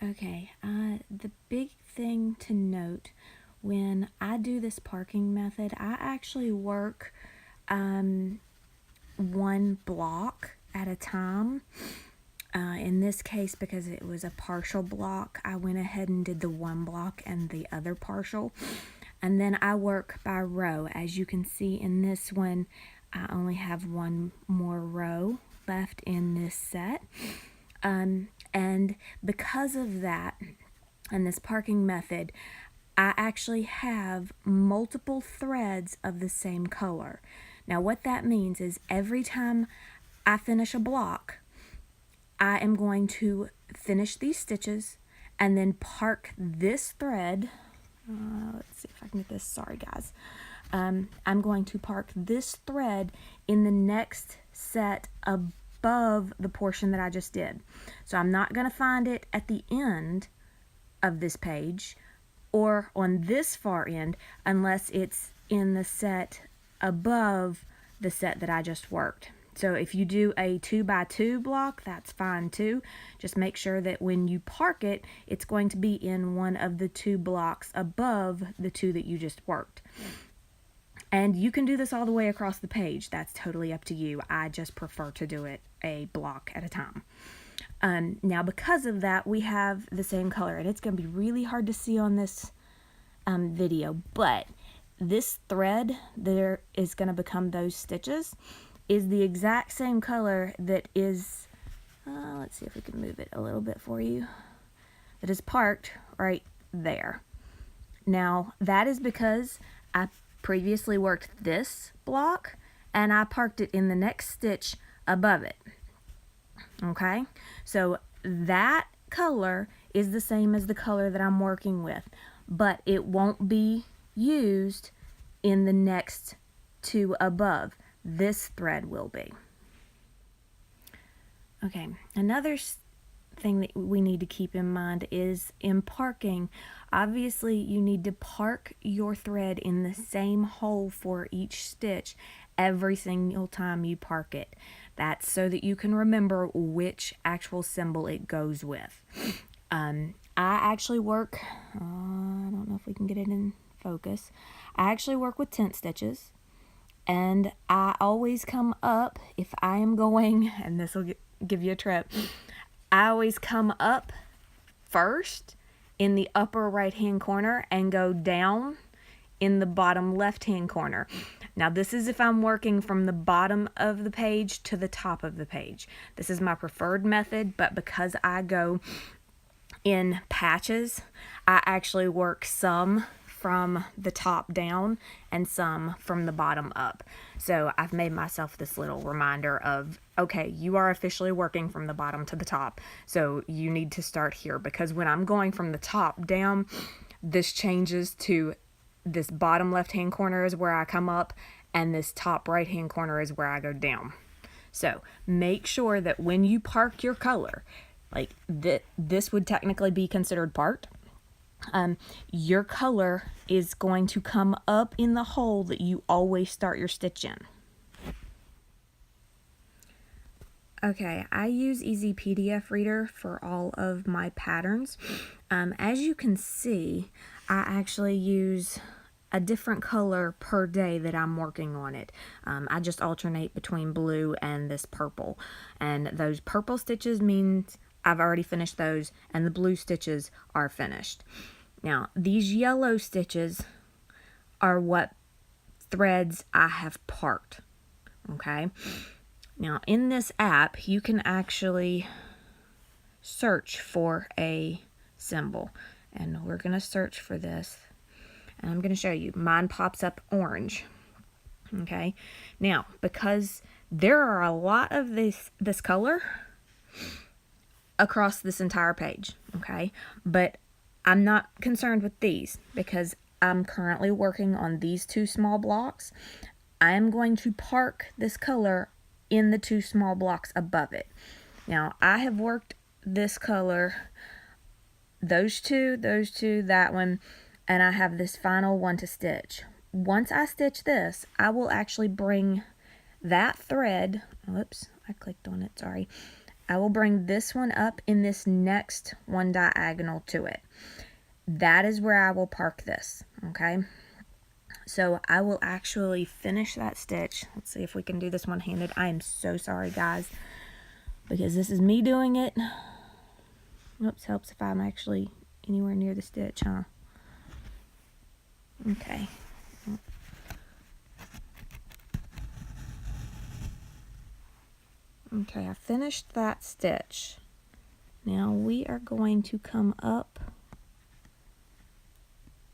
Okay, the big thing to note when I do this parking method, I actually work one block at a time. In this case, because it was a partial block, I went ahead and did the one block and the other partial. And then I work by row. As you can see in this one, I only have one more row left in this set. And because of that, and this parking method, I actually have multiple threads of the same color. Now, what that means is every time I finish a block, I am going to finish these stitches and then park this thread. Let's see if I can get this. Sorry, guys. I'm going to park this thread in the next set above the portion that I just did. So I'm not going to find it at the end of this page or on this far end unless it's in the set above the set that I just worked. So if you do a 2x2 block, that's fine too. Just make sure that when you park it, it's going to be in one of the two blocks above the two that you just worked. And you can do this all the way across the page. That's totally up to you. I just prefer to do it a block at a time. Now, because of that, we have the same color, and it's going to be really hard to see on this video, but this thread there is going to become those stitches is the exact same color that is, let's see if we can move it a little bit for you, that is parked right there. Now, that is because I previously worked this block and I parked it in the next stitch above it. Okay, so that color is the same as the color that I'm working with, but it won't be used in the next two above. This thread will be. Okay, another thing that we need to keep in mind is in parking, obviously you need to park your thread in the same hole for each stitch every single time you park it. That's so that you can remember which actual symbol it goes with. I actually work, I don't know if we can get it in focus, I actually work with tent stitches. And I always come up, if I am going, and this will give you a trip, I always come up first in the upper right hand corner and go down in the bottom left hand corner. Now this is if I'm working from the bottom of the page to the top of the page. This is my preferred method, but because I go in patches, I actually work some from the top down and some from the bottom up. So I've made myself this little reminder of, okay, you are officially working from the bottom to the top. So you need to start here, because when I'm going from the top down, this changes to this bottom left hand corner is where I come up and this top right hand corner is where I go down. So make sure that when you park your color, like this would technically be considered parked. Your color is going to come up in the hole that you always start your stitch in. Okay, I use Easy PDF Reader for all of my patterns. As you can see, I actually use a different color per day that I'm working on it. I just alternate between blue and this purple. And those purple stitches means I've already finished those, and the blue stitches are finished. Now, these yellow stitches are what threads I have parked, okay? Now, in this app, you can actually search for a symbol, and we're going to search for this, and I'm going to show you. Mine pops up orange, okay? Now, because there are a lot of this color across this entire page, okay? But I'm not concerned with these because I'm currently working on these two small blocks. I am going to park this color in the two small blocks above it. Now, I have worked this color, those two, that one, and I have this final one to stitch. Once I stitch this, I will actually bring that thread, oops, I clicked on it, sorry. I will bring this one up in this next one diagonal to it. That is where I will park this, okay? So I will actually finish that stitch. Let's see if we can do this one-handed. I am so sorry, guys, because this is me doing it. Oops, helps if I'm actually anywhere near the stitch, huh? Okay. Okay, I finished that stitch. Now we are going to come up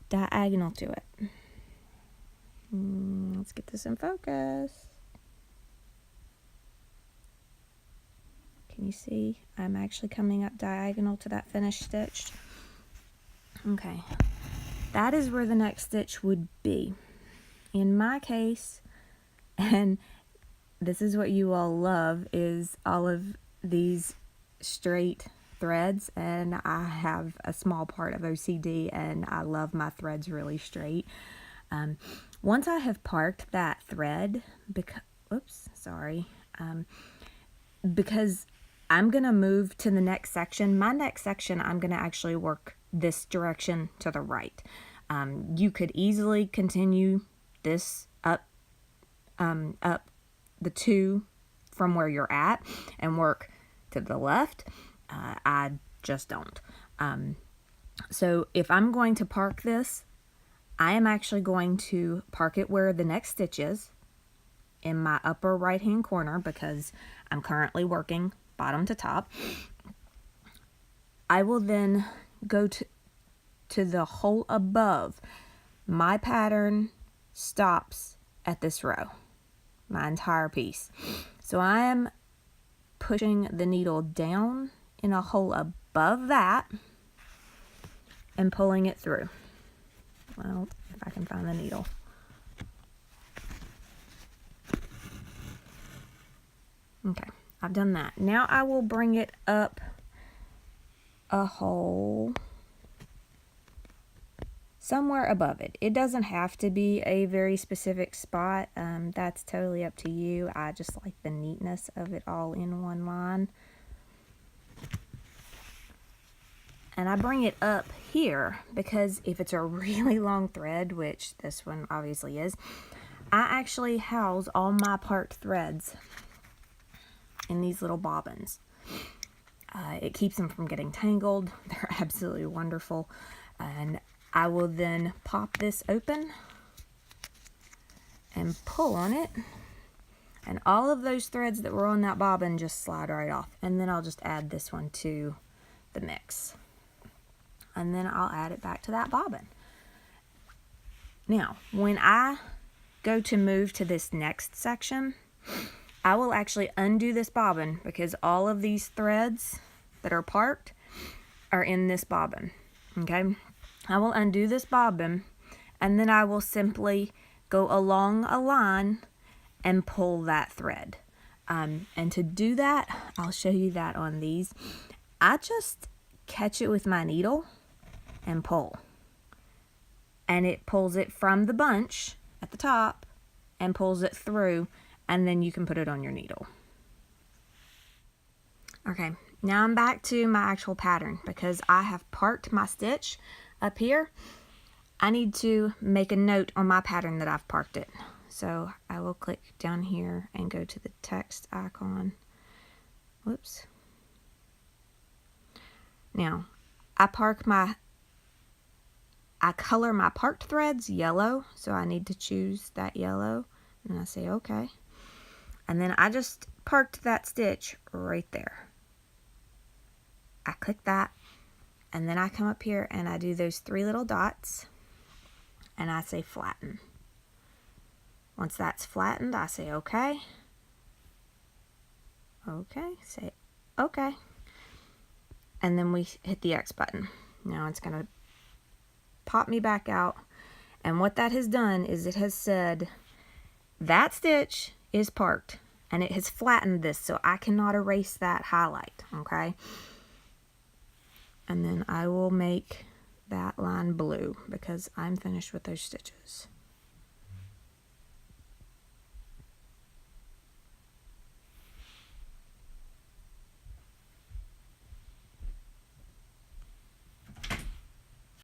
diagonal to it. Let's get this in focus. Can you see? I'm actually coming up diagonal to that finished stitch. Okay, that is where the next stitch would be. In my case, and this is what you all love, is all of these straight threads, and I have a small part of OCD and I love my threads really straight. Once I have parked that thread, because I'm gonna move to the next section. My next section, I'm gonna actually work this direction to the right. You could easily continue this up the two from where you're at and work to the left. I just don't. So if I'm going to park this, I am actually going to park it where the next stitch is, in my upper right hand corner, because I'm currently working bottom to top. I will then go to the hole above. My pattern stops at this row, my entire piece. So I am pushing the needle down in a hole above that and pulling it through. Well, if I can find the needle. Okay, I've done that. Now I will bring it up a hole somewhere above it. It doesn't have to be a very specific spot. That's totally up to you. I just like the neatness of it all in one line. And I bring it up here because if it's a really long thread, which this one obviously is, I actually house all my parked threads in these little bobbins. It keeps them from getting tangled. They're absolutely wonderful. And I will then pop this open and pull on it. And all of those threads that were on that bobbin just slide right off. And then I'll just add this one to the mix. And then I'll add it back to that bobbin. Now, when I go to move to this next section, I will actually undo this bobbin because all of these threads that are parked are in this bobbin, okay? I will undo this bobbin and then I will simply go along a line and pull that thread. And to do that, I'll show you that on these. I just catch it with my needle and pull. And it pulls it from the bunch at the top and pulls it through, and then you can put it on your needle. Okay, now I'm back to my actual pattern because I have parked my stitch up here. I need to make a note on my pattern that I've parked it. So I will click down here and go to the text icon. Whoops. Now, I color my parked threads yellow, so I need to choose that yellow, and I say okay. And then I just parked that stitch right there. I click that, and then I come up here and I do those 3 little dots, and I say flatten. Once that's flattened, I say okay. Okay, say okay. And then we hit the X button. Now it's going to pop me back out. And what that has done is it has said that stitch is parked. And it has flattened this, so I cannot erase that highlight, okay? And then I will make that line blue because I'm finished with those stitches.